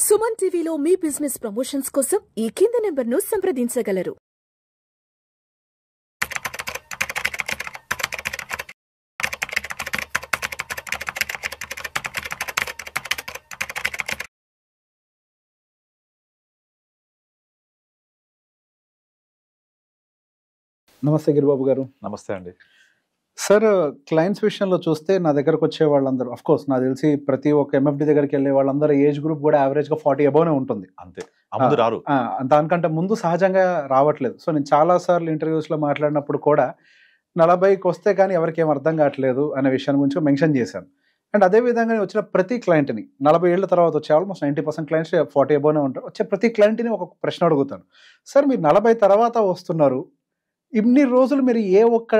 సుమన్ టీవీలో మీ business promotions కోసం ఈ కింది నెంబర్ను సంప్రదించగలరు. నమస్తే గిరిబాబు గారు. నమస్తే అండి సార్, క్లయింట్స్ విషయంలో చూస్తే నా దగ్గరకు వచ్చే వాళ్ళందరూ, అఫ్ కోర్స్ నాకు తెలిసి ప్రతి ఒక్క ఎంఎఫ్డి దగ్గరికి వెళ్ళే వాళ్ళందరూ ఏజ్ గ్రూప్ కూడా యావరేజ్గా 40 అబౌనే ఉంటుంది. అంతే, ముందు రారు. దానికంటే ముందు సహజంగా రావట్లేదు. సో నేను చాలాసార్లు ఇంటర్వ్యూస్లో మాట్లాడినప్పుడు కూడా 40కి వస్తే కానీ ఎవరికి ఏం అర్థం కావట్లేదు అనే విషయాన్ని గురించి మెన్షన్ చేశాను. అండ్ అదేవిధంగా వచ్చిన ప్రతి క్లయింట్ని 40 ఏళ్ళ తర్వాత వచ్చే ఆల్మోస్ట్ 90% క్లయింట్స్ 40 అబౌనే ఉంటారు. వచ్చే ప్రతి క్లయింట్ని ఒక ప్రశ్న అడుగుతాను. సార్, మీరు 40 తర్వాత వస్తున్నారు, ఇన్ని రోజులు మీరు ఏ ఒక్క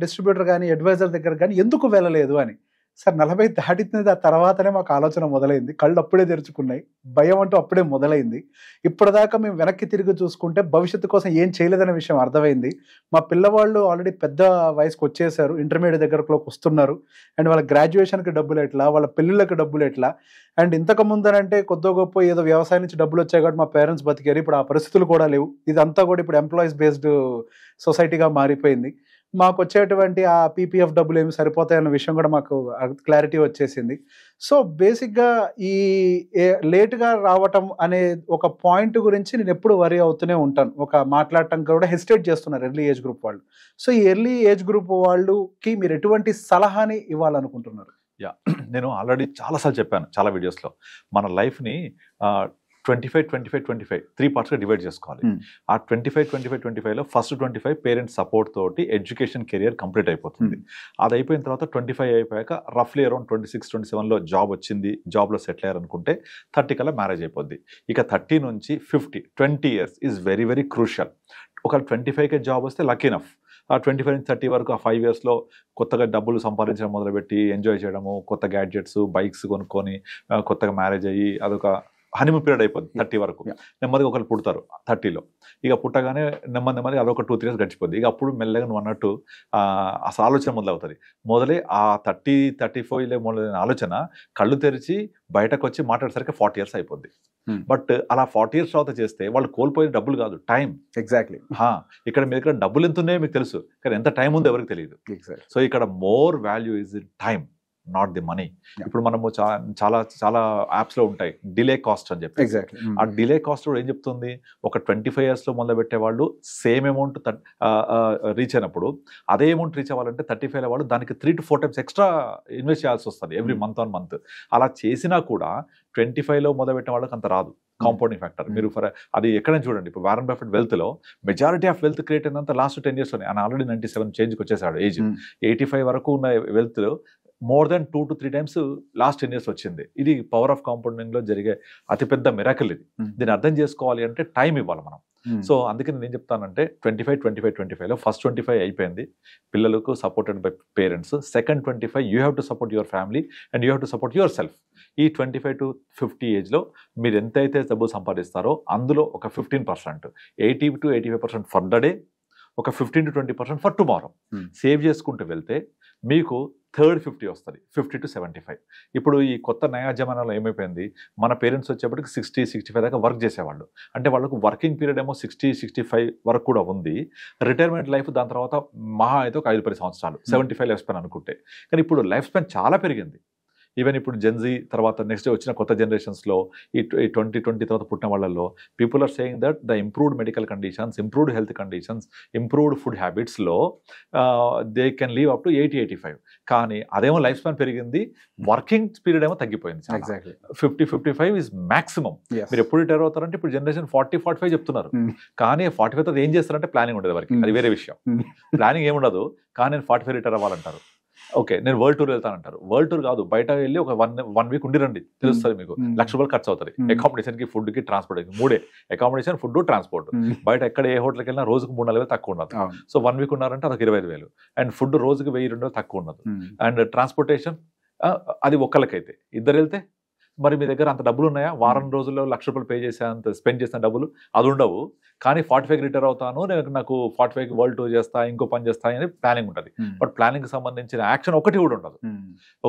డిస్ట్రిబ్యూటర్ కానీ అడ్వైజర్ దగ్గర కానీ ఎందుకు వెళ్ళలేదు అని. సార్, 40 దాటిన తర్వాతనే మాకు ఆలోచన మొదలైంది. కళ్ళు అప్పుడే తెరుచుకున్నాయి, భయం అంటూ అప్పుడే మొదలైంది. ఇప్పటిదాకా మేము వెనక్కి తిరిగి చూసుకుంటే భవిష్యత్తు కోసం ఏం చేయలేదనే విషయం అర్థమైంది. మా పిల్లవాళ్ళు ఆల్రెడీ పెద్ద వయసుకు వచ్చేసారు, ఇంటర్మీడియట్ దగ్గరలోకి వస్తున్నారు. అండ్ వాళ్ళ గ్రాడ్యుయేషన్కి డబ్బులు ఎట్లా, వాళ్ళ పెళ్ళిళ్ళకి డబ్బులు ఎట్లా. అండ్ ఇంతకు ముందరంటే కొద్ది గొప్ప ఏదో వ్యవసాయం నుంచి డబ్బులు వచ్చాయి కాబట్టి మా పేరెంట్స్ బతికారు. ఇప్పుడు ఆ పరిస్థితులు కూడా లేవు. ఇదంతా కూడా ఇప్పుడు ఎంప్లాయీస్ బేస్డ్ సొసైటీగా మారిపోయింది. మాకు వచ్చేటువంటి ఆ పీపీఎఫ్ డబ్బులు ఏమి సరిపోతాయన్న విషయం కూడా మాకు క్లారిటీ వచ్చేసింది. సో బేసిక్గా ఈ లేట్గా రావటం అనే ఒక పాయింట్ గురించి నేను ఎప్పుడు వరీ అవుతూనే ఉంటాను. ఒక మాట్లాడటం కూడా హెసిటేట్ చేస్తున్నారు ఎర్లీ ఏజ్ గ్రూప్ వాళ్ళు. సో ఈ ఎర్లీ ఏజ్ గ్రూప్ వాళ్ళకి మీరు ఎటువంటి సలహాని ఇవ్వాలనుకుంటున్నారు? నేను ఆల్రెడీ చాలాసార్లు చెప్పాను చాలా వీడియోస్లో, మన లైఫ్ని 25-25-25 3 పార్ట్స్గా డివైడ్ చేసుకోవాలి. ఆ 25-25-25లో ఫస్ట్ 25 పేరెంట్స్ సపోర్ట్ తోటి ఎడ్యుకేషన్ కెరియర్ కంప్లీట్ అయిపోతుంది. అది అయిపోయిన తర్వాత 25 అయిపోయాక రఫ్లీ అరౌండ్ 26-27లో జాబ్ వచ్చింది, జాబ్లో సెటిల్ అయ్యారు అనుకుంటే 30 కల్లా మ్యారేజ్ అయిపోద్ది. ఇక 30 నుంచి 50 20 years is very very crucial. ఒక 25కే జాబ్ వస్తే లక్కీ నఫ్. ఆ 25 నుంచి 30 వరకు ఆ 5 ఇయర్స్లో కొత్తగా డబ్బులు సంపాదించడం మొదలుపెట్టి ఎంజాయ్ చేయడము, కొత్త గ్యాడ్జెట్స్ బైక్స్ కొనుక్కొని కొత్తగా మ్యారేజ్ అయ్యి అదొక హనీమూన్ పీరియడ్ అయిపోద్ది. 30 వరకు నెమ్మదిగా ఒకరు పుడతారు 30లో. ఇక పుట్టగానే నెమ్మదిగా అదొక 2-3 ఇయర్స్ గడిచిపోద్ది. ఇక అప్పుడు మెల్లగా నువ్వు అన్నట్టు అసలు ఆలోచన మొదలవుతుంది. ఆ 30-35లో మొదలైన ఆలోచన కళ్ళు తెరిచి బయటకు వచ్చి మాట్లాడేసరికి 40 ఇయర్స్ అయిపోద్ది. బట్ అలా 40 ఇయర్స్ తర్వాత చేస్తే వాళ్ళు కోల్పోయిన డబ్బులు కాదు, టైం. ఎగ్జాక్ట్లీ. ఇక్కడ మీ దగ్గర డబ్బులు ఎంత ఉన్నాయో మీకు తెలుసు, కానీ ఎంత టైం ఉందో ఎవరికి తెలియదు. సో ఇక్కడ more value is time, not the money. ఇప్పుడు మనము చాలా చాలా యాప్స్లో ఉంటాయి డిలే కాస్ట్ అని చెప్పి. ఆ డిలే కాస్ట్ కూడా ఏం చెప్తుంది, ఒక 25 ఇయర్స్లో మొదలు పెట్టే వాళ్ళు సేమ్ అమౌంట్ రీచ్ అయినప్పుడు అదే అమౌంట్ రీచ్ అవ్వాలంటే 35 వాళ్ళు దానికి 3 to 4 times ఎక్స్ట్రా ఇన్వెస్ట్ చేయాల్సి వస్తుంది ఎవ్రీ మంత్ ఆన్ మంత్. అలా చేసినా కూడా 25లో మొదలు పెట్టిన వాళ్ళకి అంత రాదు. Compounding factor. మీరు అది ఎక్కడైనా చూడండి, ఇప్పుడు వారన్ బఫెట్ వెల్త్లో మెజారిటీ ఆఫ్ వెల్త్ క్రియేట్ అయినంత లాస్ట్ 10 yearsలోనే. ఆయన ఆల్రెడీ 97 చేంజ్కి వచ్చేసాడు ఏజ్. 85 వరకు ఉన్న wealth more than 2 to 3 times last 10 years వచ్చింది. ఇది పవర్ ఆఫ్ కాంపౌండింగ్లో జరిగే అతిపెద్ద మిరాకిల్ ఇది. దీన్ని అర్థం చేసుకోవాలి అంటే టైం ఇవ్వాలి మనం. సో అందుకే నేను ఏం చెప్తానంటే 25-25-25లో ఫస్ట్ 25 అయిపోయింది, పిల్లలకు supported by parents. Second 25 you have to support your family and you have to support your self. ఈ 25 to 50 ఏజ్లో మీరు ఎంతైతే డబ్బు సంపాదిస్తారో అందులో ఒక 15%, 80 to 85% ఫర్ ద డే, ఒక 15 to 20% ఫర్ టుమారో సేవ్ చేసుకుంటూ వెళ్తే మీకు థర్డ్ 50 వస్తుంది, 50 to 75. ఇప్పుడు ఈ కొత్త నయా జమానాలో ఏమైపోయింది, మన పేరెంట్స్ వచ్చేప్పటికి 60-65 దాకా వర్క్ చేసేవాళ్ళు. అంటే వాళ్ళకు వర్కింగ్ పీరియడ్ ఏమో 60-65 వరకు కూడా ఉంది. రిటైర్మెంట్ లైఫ్ దాని తర్వాత మహా అయితే ఒక 5-10 సంవత్సరాలు, 75 లైఫ్ స్పాన్ అనుకుంటే. కానీ ఇప్పుడు లైఫ్ స్పాన్ చాలా పెరిగింది. ఈవెన్ ఇప్పుడు జెన్జీ తర్వాత నెక్స్ట్ వచ్చిన కొత్త జనరేషన్స్లో ఈ 2020 తర్వాత పుట్టిన వాళ్ళల్లో people are saying that the improved medical conditions, improved health conditions, improved food హ్యాబిట్స్లో they can live up to 80-85. కానీ అదేమో లైఫ్ స్పాన్ పెరిగింది, వర్కింగ్ పీరియడ్ ఏమో తగ్గిపోయింది. 50-55 ఈజ్ మ్యాక్సిమం. మీరు ఎప్పుడు రిటైర్ అవుతారంటే ఇప్పుడు జనరేషన్ 40-45 చెప్తున్నారు. కానీ 45 తర్వాత ఏం చేస్తారంటే ప్లానింగ్ ఉండదు వరకు, అది వేరే విషయం. ప్లానింగ్ ఏముండదు, కానీ నేను 45 రిటైర్ అవ్వాలంటారు. ఓకే, నేను వరల్డ్ టూర్ వెళ్తానంటారు. వరల్డ్ టూర్ కాదు, బయట వెళ్ళి ఒక 1 week ఉండిరండి, తెలుస్తుంది మీకు. ₹1,00,000 ఖర్చు అవుతుంది అకామిడేషన్కి, ఫుడ్కి, ట్రాన్స్పోర్ట్కి. 3 అకామిడేషన్, ఫుడ్, ట్రాన్స్పోర్ట్. బయట ఎక్కడ ఏ హోటల్కి వెళ్ళినా రోజుకు 3-4 తక్కువ ఉండదు. సో 1 week ఉన్నారంటే అదొక 25,000. అండ్ ఫుడ్ రోజుకి 1,000-2,000 తక్కువ ఉండదు. అండ్ ట్రాన్స్పోర్టేషన్ అది ఒక్కళ్ళకైతే, ఇద్దరు వెళ్తే మరి మీ దగ్గర అంత డబ్బులు ఉన్నాయా? వారం రోజుల్లో ₹1,00,000 పే చేసే అంత స్పెండ్ చేసిన డబ్బులు అది ఉండవు. కానీ 45 రిటైర్ అవుతాను, నాకు 45 వరల్డ్ టూర్ చేస్తా, ఇంకో పని చేస్తా అని ప్లానింగ్ ఉంటుంది. బట్ ప్లానింగ్ సంబంధించిన యాక్షన్ ఒకటి కూడా ఉండదు.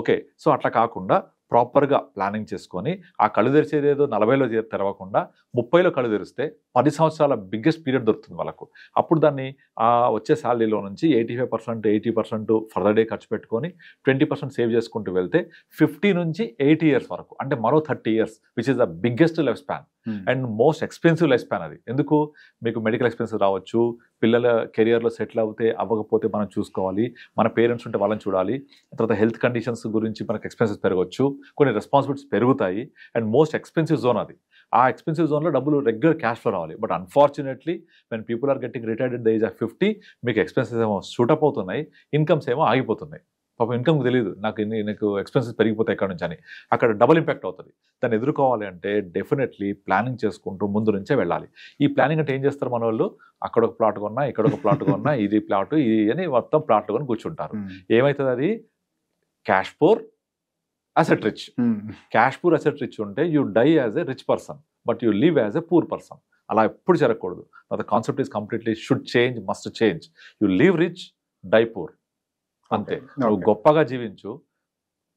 ఓకే, సో అట్లా కాకుండా ప్రాపర్గా ప్లానింగ్ చేసుకొని ఆ కళ్ళు తెరిచేది ఏదో 40లో తెరవకుండా 30లో కళ్ళు తెరిస్తే 10 సంవత్సరాల బిగ్గెస్ట్ పీరియడ్ దొరుకుతుంది వాళ్ళకు. అప్పుడు దాన్ని ఆ వచ్చే శాలరీలో నుంచి 85%, 80% ఫర్దర్ డే ఖర్చు పెట్టుకొని 20% సేవ్ చేసుకుంటూ వెళ్తే 50 నుంచి 80 ఇయర్స్ వరకు, అంటే మరో 30 years, which is the biggest life span and most expensive life span. అది ఎందుకు? మీకు మెడికల్ ఎక్స్పెన్సెస్ రావచ్చు, పిల్లల కెరియర్లో సెటిల్ అవ్వకపోతే మనం చూసుకోవాలి, మన పేరెంట్స్ ఉంటే వాళ్ళని చూడాలి, తర్వాత హెల్త్ కండిషన్స్ గురించి మనకు ఎక్స్పెన్సెస్ పెరగవచ్చు, కొన్ని రెస్పాన్సిబిలిటీస్ పెరుగుతాయి, అండ్ మోస్ట్ ఎక్స్పెన్సివ్ జోన్ అది. ఆ ఎక్స్పెన్సివ్ జోన్లో డబ్బులు రెగ్యులర్ క్యాష్ ఫ్లో రావాలి. But unfortunately when people are getting retired at the age of 50, మీకు ఎక్స్పెన్సెస్ ఏమో షూటప్ అవుతున్నాయి, ఇన్కమ్స్ ఏమో ఆగిపోతున్నాయి. పాపం ఇన్కమ్ తెలియదు, నాకు ఎక్స్పెన్సెస్ పెరిగిపోతాయి ఎక్కడ నుంచి అని. అక్కడ డబుల్ ఇంపాక్ట్ అవుతుంది. దాన్ని ఎదుర్కోవాలి అంటే డెఫినెట్లీ ప్లానింగ్ చేసుకుంటూ ముందు నుంచే వెళ్ళాలి. ఈ ప్లానింగ్ అంటే ఏం చేస్తారు మన వాళ్ళు? అక్కడ ఒక ప్లాట్ కొన్నా, ఇక్కడ ఒక ప్లాట్ కొన్నా, ఇది ప్లాట్ ఇది అని మొత్తం ప్లాట్లు కొని కూర్చుంటారు. ఏమవుతుంది? అది cash poor asset rich. Cash poor asset rich ఉంటే you die as a rich person but you live as a poor person. అలా ఎప్పుడు జరగకూడదు. The concept is completely should change, must change. You live rich, die poor, అంతే. నువ్వు గొప్పగా జీవించు,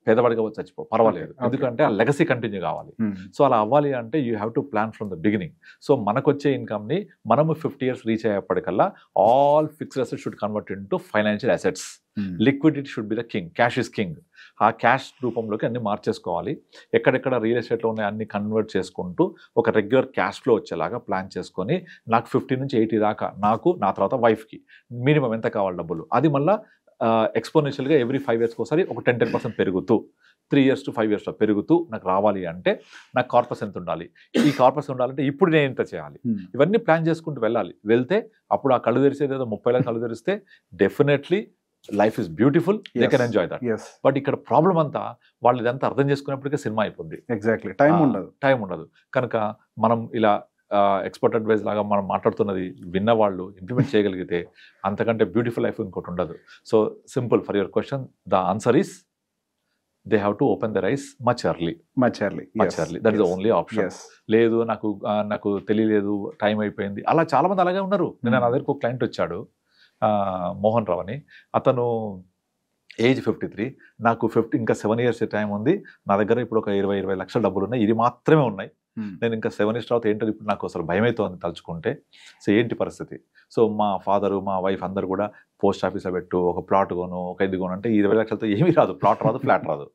పేదవాడిగా చచ్చిపో, పర్వాలేదు. ఎందుకంటే ఆ లెగసీ కంటిన్యూ కావాలి. సో అలా అవ్వాలి అంటే you have to plan from the beginning. So మనకు వచ్చే ఇన్కమ్ని మనము 50 ఇయర్స్ రీచ్ అయ్యేప్పటికల్లా all fixed assets should convert into financial assets. Liquidity should be the king. Cash is king. ఆ క్యాష్ రూపంలోకి అన్ని మార్చేసుకోవాలి. ఎక్కడెక్కడ రియల్ ఎస్టేట్లో ఉన్నాయి అన్ని కన్వర్ట్ చేసుకుంటూ ఒక రెగ్యులర్ క్యాష్ ఫ్లో వచ్చేలాగా ప్లాన్ చేసుకొని, నాకు 50 నుంచి 80 దాకా నాకు, నా తర్వాత వైఫ్కి మినిమం ఎంత కావాలి డబ్బులు, అది మళ్ళీ ఎక్స్పోనెన్షియల్గా ఎవ్రీ 5 ఇయర్స్కి ఒకసారి ఒక 10% పెరుగుతూ 3 ఇయర్స్ to 5 ఇయర్స్లో పెరుగుతూ నాకు రావాలి అంటే నాకు కార్పస్ ఎంత ఉండాలి, ఈ కార్పస్ ఉండాలంటే ఇప్పుడు నేను ఎంత చేయాలి, ఇవన్నీ ప్లాన్ చేసుకుంటూ వెళ్తే అప్పుడు ఆ కళ్ళు తెరిచేది ఏదో 30 కళ్ళు తెరిస్తే definitely life is beautiful, they can enjoy that. But ఇక్కడ ప్రాబ్లం అంతా వాళ్ళు ఇదంతా అర్థం చేసుకునేప్పటికే సినిమా అయిపోద్ది. ఎగ్జాక్ట్లీ, టైం ఉండదు. కనుక మనం ఇలా ఎక్స్పర్ట్ అడ్వైజ్ లాగా మనం మాట్లాడుతున్నది విన్నవాళ్ళు ఇంప్లిమెంట్ చేయగలిగితే అంతకంటే బ్యూటిఫుల్ లైఫ్ ఇంకోటి ఉండదు. So simple, for your question the answer is they have to open their eyes much early. That is the only option. లేదు నాకు తెలియలేదు, టైం అయిపోయింది, అలా చాలా మంది అలాగే ఉన్నారు. నేను నా దగ్గరకు ఒక క్లయింట్ వచ్చాడు, మోహన్ రావు అని. అతను ఏజ్ 53, నాకు ఇంకా 7 ఇయర్స్ టైం ఉంది, నా దగ్గర ఇప్పుడు ఒక 20 లక్షల డబ్బులు ఉన్నాయి, ఇది మాత్రమే ఉన్నాయి, నేను ఇంకా 7 ఇయర్స్ తర్వాత ఏంటో ఇప్పుడు నాకు అసలు భయం అవుతుంది తలుచుకుంటే. సో ఏంటి పరిస్థితి? సో మా ఫాదరు, మా వైఫ్ అందరు కూడా పోస్ట్ ఆఫీస్లో పెట్టు, ఒక ప్లాట్ కొను, ఒక ఇది కొను అంటే 20 లక్షలతో ఏమీ రాదు, ప్లాట్ రాదు, ఫ్లాట్ రాదు,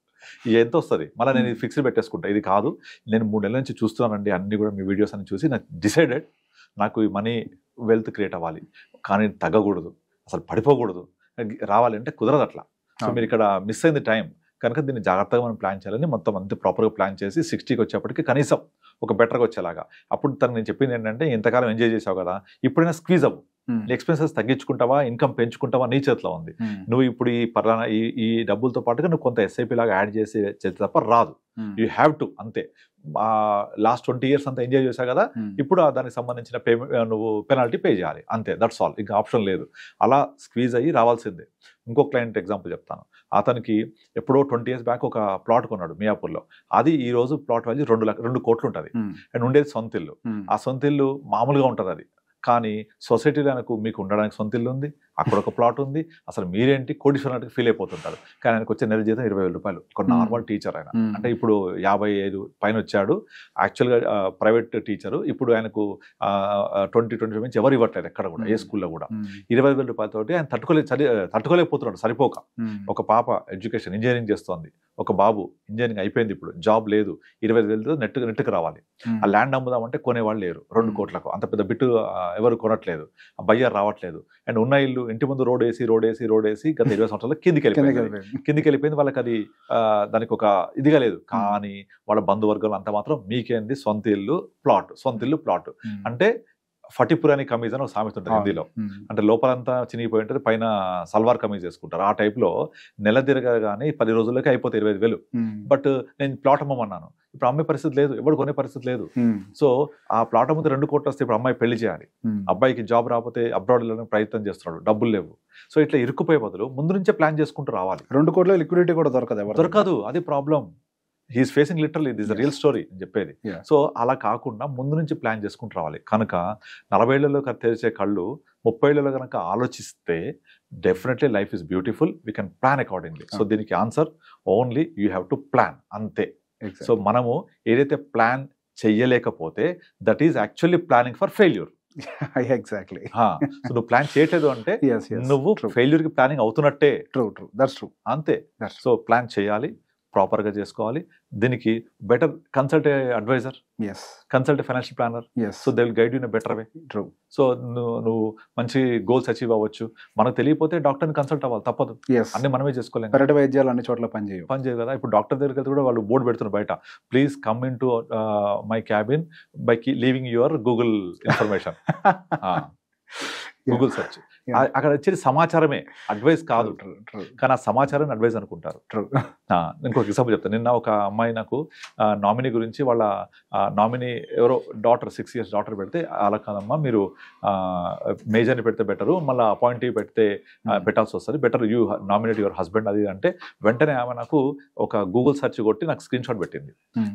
ఇది ఎంత వస్తుంది? మళ్ళీ నేను ఇది ఫిక్స్డ్ పెట్టేసుకుంటా. ఇది కాదు, నేను 3 నెలల నుంచి చూస్తున్నానండి, అన్ని కూడా మీ వీడియోస్ అన్ని చూసి నాకు డిసైడెడ్, నాకు ఈ మనీ వెల్త్ క్రియేట్ అవ్వాలి, కానీ తగ్గకూడదు, అసలు పడిపోకూడదు, రావాలి అంటే కుదరదు అట్లా. సో మీరు ఇక్కడ మిస్ అయింది టైం కనుక దీన్ని జాగ్రత్తగా మనం ప్లాన్ చేయాలని మొత్తం అంతా ప్రాపర్గా ప్లాన్ చేసి 60కి వచ్చేప్పటికి కనీసం ఒక బెటర్గా వచ్చేలాగా. అప్పుడు తను నేను చెప్పింది ఏంటంటే, ఇంతకాలం ఎంజాయ్ చేసావు కదా, ఇప్పుడైనా స్క్వీజ్ అవ్వు, ఎక్స్పెన్సెస్ తగ్గించుకుంటావా, ఇన్కమ్ పెంచుకుంటావా, నీ చేతిలో ఉంది. నువ్వు ఇప్పుడు ఈ డబ్బులతో పాటుగా నువ్వు కొంత ఎస్ఐపి లాగా యాడ్ చేస్తే తప్ప రాదు. యూ హ్యావ్ టు, అంతే. లాస్ట్ 20 ఇయర్స్ అంతా ఎంజాయ్ చేశావు కదా, ఇప్పుడు దానికి సంబంధించిన పేమెంట్ నువ్వు పెనాల్టీ పే చేయాలి, అంతే, దట్స్ ఆల్, ఇంకా ఆప్షన్ లేదు. అలా స్క్వీజ్ అయ్యి రావాల్సిందే. ఇంకో క్లయింట్ ఎగ్జాంపుల్ చెప్తాను. అతనికి ఎప్పుడో 20 ఇయర్స్ బ్యాక్ ఒక ప్లాట్ కొన్నాడు మియాపూర్లో. అది ఈ రోజు ప్లాట్ వాల్యూ 2 కోట్లు ఉంటుంది. అండ్ ఉండేది సొంత ఇల్లు. ఆ సొంత ఇల్లు మామూలుగా ఉంటుంది అది, కానీ సొసైటీలో మీకు ఉండడానికి సొంత ఇల్లు ఉంది, అక్కడ ఒక ప్లాట్ ఉంది, అసలు మీరేంటి కోటీశ్వరునికి ఫీల్ అయిపోతుంటారు. కానీ ఆయనకు వచ్చే నెల జీతం 20,000 రూపాయలు. ఒక నార్మల్ టీచర్ ఆయన, అంటే ఇప్పుడు 55 పైన వచ్చాడు, యాక్చువల్గా ప్రైవేట్ టీచరు. ఇప్పుడు ఆయనకు 20-25 నుంచి ఎవరు ఇవ్వట్లేదు ఎక్కడ కూడా, ఏ స్కూల్లో కూడా. 20,000 రూపాయలతోటి ఆయన తట్టుకోలేకపోతున్నాడు సరిపోక. ఒక పాప ఎడ్యుకేషన్ ఇంజనీరింగ్ చేస్తోంది, ఒక బాబు ఇంజనీరింగ్ అయిపోయింది, ఇప్పుడు జాబ్ లేదు, 20,000 నెట్కి రావాలి. ఆ ల్యాండ్ అమ్ముదామంటే కొనేవాళ్ళు లేరు, 2 కోట్లకు, అంత పెద్ద బిట్టు ఎవరు కొనట్లేదు, ఆ బయ్యర్ రావట్లేదు. అండ్ ఉన్న ఇల్లు ఇంటి ముందు రోడ్ వేసి గత 20 సంవత్సరాలు కిందికి వెళ్ళిపోయింది. వాళ్ళకి అది దానికి ఒక ఇదిగా లేదు. కానీ వాళ్ళ బంధువర్గాలు అంత మాత్రం మీకేంది సొంత ఇల్లు ప్లాట్ అంటే ఫటిపురాని కమీజ్ అని ఒక సామెత ఉంటుంది హిందీలో. అంటే లోపలంతా చినిగిపోయి ఉంటుంది, పైన సల్వార్ కమీజ్ వేసుకుంటారు. ఆ టైప్లో నెల తిరగగానే 10 రోజులకి అయిపోతే 25,000. బట్ నేను ప్లాట్ అమ్మమన్నాను, ఇప్పుడు అమ్మే పరిస్థితి లేదు, ఎవరు కొనే పరిస్థితి లేదు. సో ఆ ప్లాట్ అమ్మితే 2 కోట్లు వస్తే ఇప్పుడు అమ్మాయి పెళ్లి చేయాలి, అబ్బాయికి జాబ్ రాకపోతే అబ్రాడ్ వెళ్ళడానికి ప్రయత్నం చేస్తున్నాడు, డబ్బులు లేవు. సో ఇట్లా ఇరుక్కుపోయే బదులు ముందు నుంచే ప్లాన్ చేసుకుంటూ రావాలి. 2 కోట్ల లిక్విడిటీ కూడా దొరకదు, అది problem. He's facing literally, this the real story అని చెప్పేది. సో అలా కాకుండా ముందు నుంచి ప్లాన్ చేసుకుంటూ రావాలి. కనుక 40 ఏళ్లలో తెరిచే కళ్ళు 30 ఏళ్లలో కనుక ఆలోచిస్తే definitely life is beautiful, we can plan accordingly. So దీనికి answer only you have to plan, అంతే. సో మనము ఏదైతే ప్లాన్ చెయ్యలేకపోతే that is actually planning for failure. Exactly. So నువ్వు ప్లాన్ చేయట్లేదు అంటే నువ్వు ఫెయిల్యూర్ కి ప్లానింగ్ అవుతున్నట్టే. That's true. అంతే. సో ప్లాన్ చేయాలి, ప్రాపర్ గా చేసుకోవాలి. దీనికి better consult advisor, consult financial planner. So they will guide you in better way. So నువ్వు మంచి గోల్స్ అచీవ్ అవ్వచ్చు. మనకు తెలియకపోతే డాక్టర్ని కన్సల్ట్ అవ్వాలి, తప్పదు. అన్ని మనమే చేసుకోలేము. ప్రైవేట్ వైద్యాలు అన్ని చోట్ల పనిచేయవు కదా. ఇప్పుడు డాక్టర్ దగ్గరికి వెళ్తే కూడా వాళ్ళు బోర్డు పెడుతున్నారు బయట, please come in to my cabin by leaving your Google information. Google search. అక్కడ వచ్చేది సమాచారమే, అడ్వైస్ కాదు. కానీ ఆ సమాచారం అడ్వైస్ అనుకుంటారు. ఇంకొక ఎగ్జాంపుల్ చెప్తాను. నిన్న ఒక అమ్మాయి నాకు నామినీ గురించి, వాళ్ళ నామినీ ఎవరో డాటర్ 6 years డాటర్ పెడితే, అలా కాదమ్మా మీరు మేజర్ని పెడితే బెటరు, మళ్ళీ అపాయింటివ్ పెడితే పెట్టాల్సి వస్తుంది, better you nominate your husband అది అంటే, వెంటనే ఆమె నాకు ఒక గూగుల్ సెర్చ్ కొట్టి నాకు స్క్రీన్ షాట్ పెట్టింది.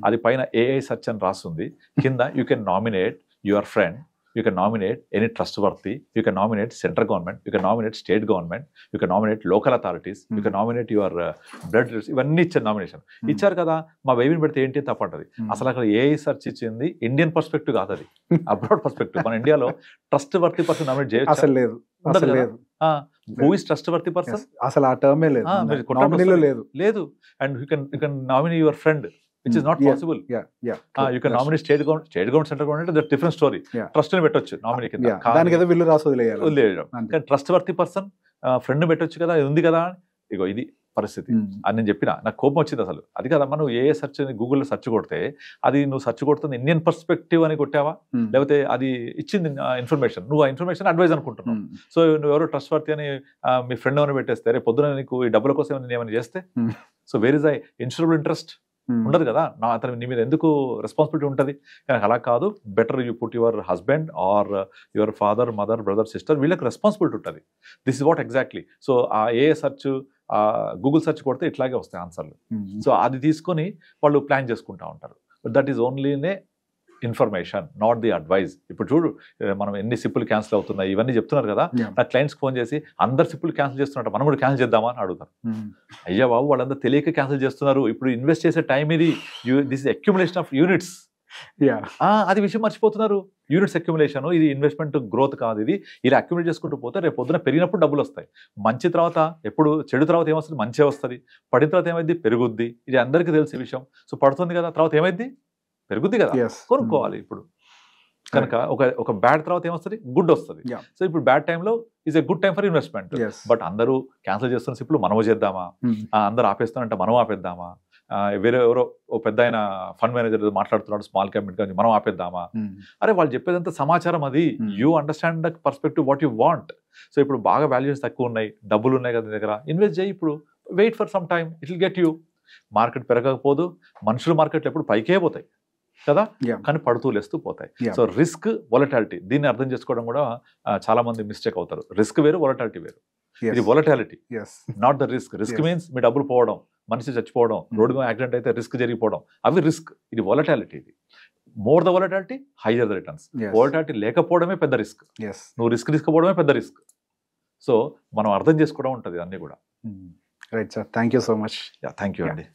అది పైన ఏఐ సెర్చ్ అని రాస్తుంది, కింద you can nominate your friend, you can nominate any trustworthy, you can nominate central government, you can nominate state government, you can nominate local authorities, you can nominate your blood relations. ఇవన్నీ ఇచ్చారు nomination. ఇచ్చారు కదా, మా బేబీని పెడితే ఏంటి తప్పంటది. అసలు అక్కడ ఏఐ సెర్చ్ ఇచ్చింది ఇండియన్ పర్స్పెక్టివ్ కాదు, అది అబ్రాడ్ పర్స్పెక్టివ్. మన ఇండియాలో ట్రస్ట్ వర్తీ పర్సన్ నామినేట్ చేయొచ్చు అసలు లేదు. Who is trust worthy person అసలు ఆ టర్మే లేదు. లేదు. And you can nominate your friend, which is not possible. You can nominate state government, central government, that's a different story. Trust ni పెట్టొచ్చు nominee కింద, దానికి ఏదో బిల్లు రాసి వదిలేయాలి. కానీ ట్రస్ట్ వర్తీ పర్సన్ ఫ్రెండ్ పెట్టొచ్చు కదా, ఉంది కదా. ఇగో ఇది పరిస్థితి అని నేను చెప్పిన. నాకు కోపం వచ్చింది అసలు. అది కదా, మనం ఏ సెర్చ్ గూగుల్లో సెర్చ్ కొడితే, అది నువ్వు సెర్చ్ కొడుతుంది ఇండియన్ పర్స్పెక్టివ్ అని కొట్టావా, లేకపోతే అది ఇచ్చింది ఇన్ఫర్మేషన్, నువ్వు ఆ ఇన్ఫర్మేషన్ అడ్వైజ్ అనుకుంటున్నావు. సో నువ్వు ఎవరో ట్రస్ట్ వర్తీ అని మీ ఫ్రెండ్ ఏమైనా పెట్టేస్తే, రేపు పొద్దున నీకు ఈ డబ్బుల కోసం ఏమైనా చేస్తే, so where is I insurable interest ఉండదు కదా. అతను నీ మీద ఎందుకు రెస్పాన్సిబిలిటీ ఉంటుంది. కానీ అలా కాదు, better you put your husband or your father, mother, brother, sister, వీళ్ళకి రెస్పాన్సిబిలిటీ ఉంటుంది. This is what exactly. So ఆ ఏ సెర్చ్, గూగుల్ సెర్చ్ కొడితే ఇట్లాగే వస్తాయి ఆన్సర్లు. సో అది తీసుకొని వాళ్ళు ప్లాన్ చేసుకుంటా ఉంటారు. That is only information, not the advice. ఇప్పుడు చూడు, మనం ఎన్ని సిప్పులు క్యాన్సిల్ అవుతున్నాయి ఇవన్నీ చెప్తున్నారు కదా. నా క్లయింట్స్కి ఫోన్ చేసి అందరు సిప్పులు క్యాన్సిల్ చేస్తున్నట్టు మనం కూడా క్యాన్సిల్ చేద్దామా అని అడుగుతారు. అయ్యా బాబు, వాళ్ళందరూ తెలియక క్యాన్సిల్ చేస్తున్నారు. ఇప్పుడు ఇన్వెస్ట్ చేసే టైం ఇది, this is accumulation of units. అది విషయం మర్చిపోతున్నారు. యూనిట్స్ అక్యుములేషన్, ఇది ఇన్వెస్ట్మెంట్ గ్రోత్ కాదు. ఇది ఇలా అక్యుములేట్ చేసుకుంటూ పోతే రేపు పొద్దున పెరిగినప్పుడు డబ్బులు వస్తాయి. మంచి తర్వాత ఎప్పుడు, చెడు తర్వాత ఏమొస్తుంది, మంచి వస్తుంది. పడిన తర్వాత ఏమైంది, పెరుగుద్ది. ఇది అందరికీ తెలిసే విషయం. సో పడుతుంది కదా, తర్వాత ఏమైంది, పెరుగుద్ది కదా, కొనుక్కోవాలి. ఇప్పుడు కనుక ఒక బ్యాడ్ తర్వాత ఏమొస్తుంది, గుడ్ వస్తుంది. సో ఇప్పుడు బ్యాడ్ టైంలో is a good time for investment. But అందరూ క్యాన్సిల్ చేస్తున్న ఇప్పుడు మనము చేద్దామా, అందరూ ఆపేస్తానంటే మనం ఆపేద్దామా, వేరే ఎవరో ఓ పెద్ద ఆయన ఫండ్ మేనేజర్ మాట్లాడుతున్నాడు స్మాల్ క్యాప్ మిడ్ మనం ఆపేద్దామా. అరే వాళ్ళు చెప్పేదంతా సమాచారం, అది you understand the perspective what you want. So ఇప్పుడు బాగా వాల్యూస్ తక్కువ ఉన్నాయి, డబ్బులు ఉన్నాయి కదా దగ్గర, ఇన్వెస్ట్ చేయి. ఇప్పుడు wait for some time, it will get you. Market పెరగకపోదు, మనుషులు మార్కెట్లు ఎప్పుడు పైకే పోతాయి కదా, కానీ పడుతూ లేస్తూ పోతాయి. సో రిస్క్, వొలటాలిటీ, దీన్ని అర్థం చేసుకోవడం కూడా చాలా మంది మిస్టేక్ అవుతారు. రిస్క్ వేరు, వొలటాలిటీ వేరు. ఇది volatility, not the risk. Risk means మీ డబ్బులు పోవడం, మనిషి చచ్చిపోవడం, రోడ్డు మీద యాక్సిడెంట్ అయితే రిస్క్ జరిగిపోవడం, అవి రిస్క్. ఇది వొలటాలిటీ. ఇది more the volatility, hire the returns. Volatility లేకపోవడమే పెద్ద రిస్క్, నువ్వు రిస్క్ తీసుకోవడమే పెద్ద రిస్క్. సో మనం అర్థం చేసుకోవడం ఉంటుంది అన్ని కూడా. Right sir, thank you so much. Thank you అండి.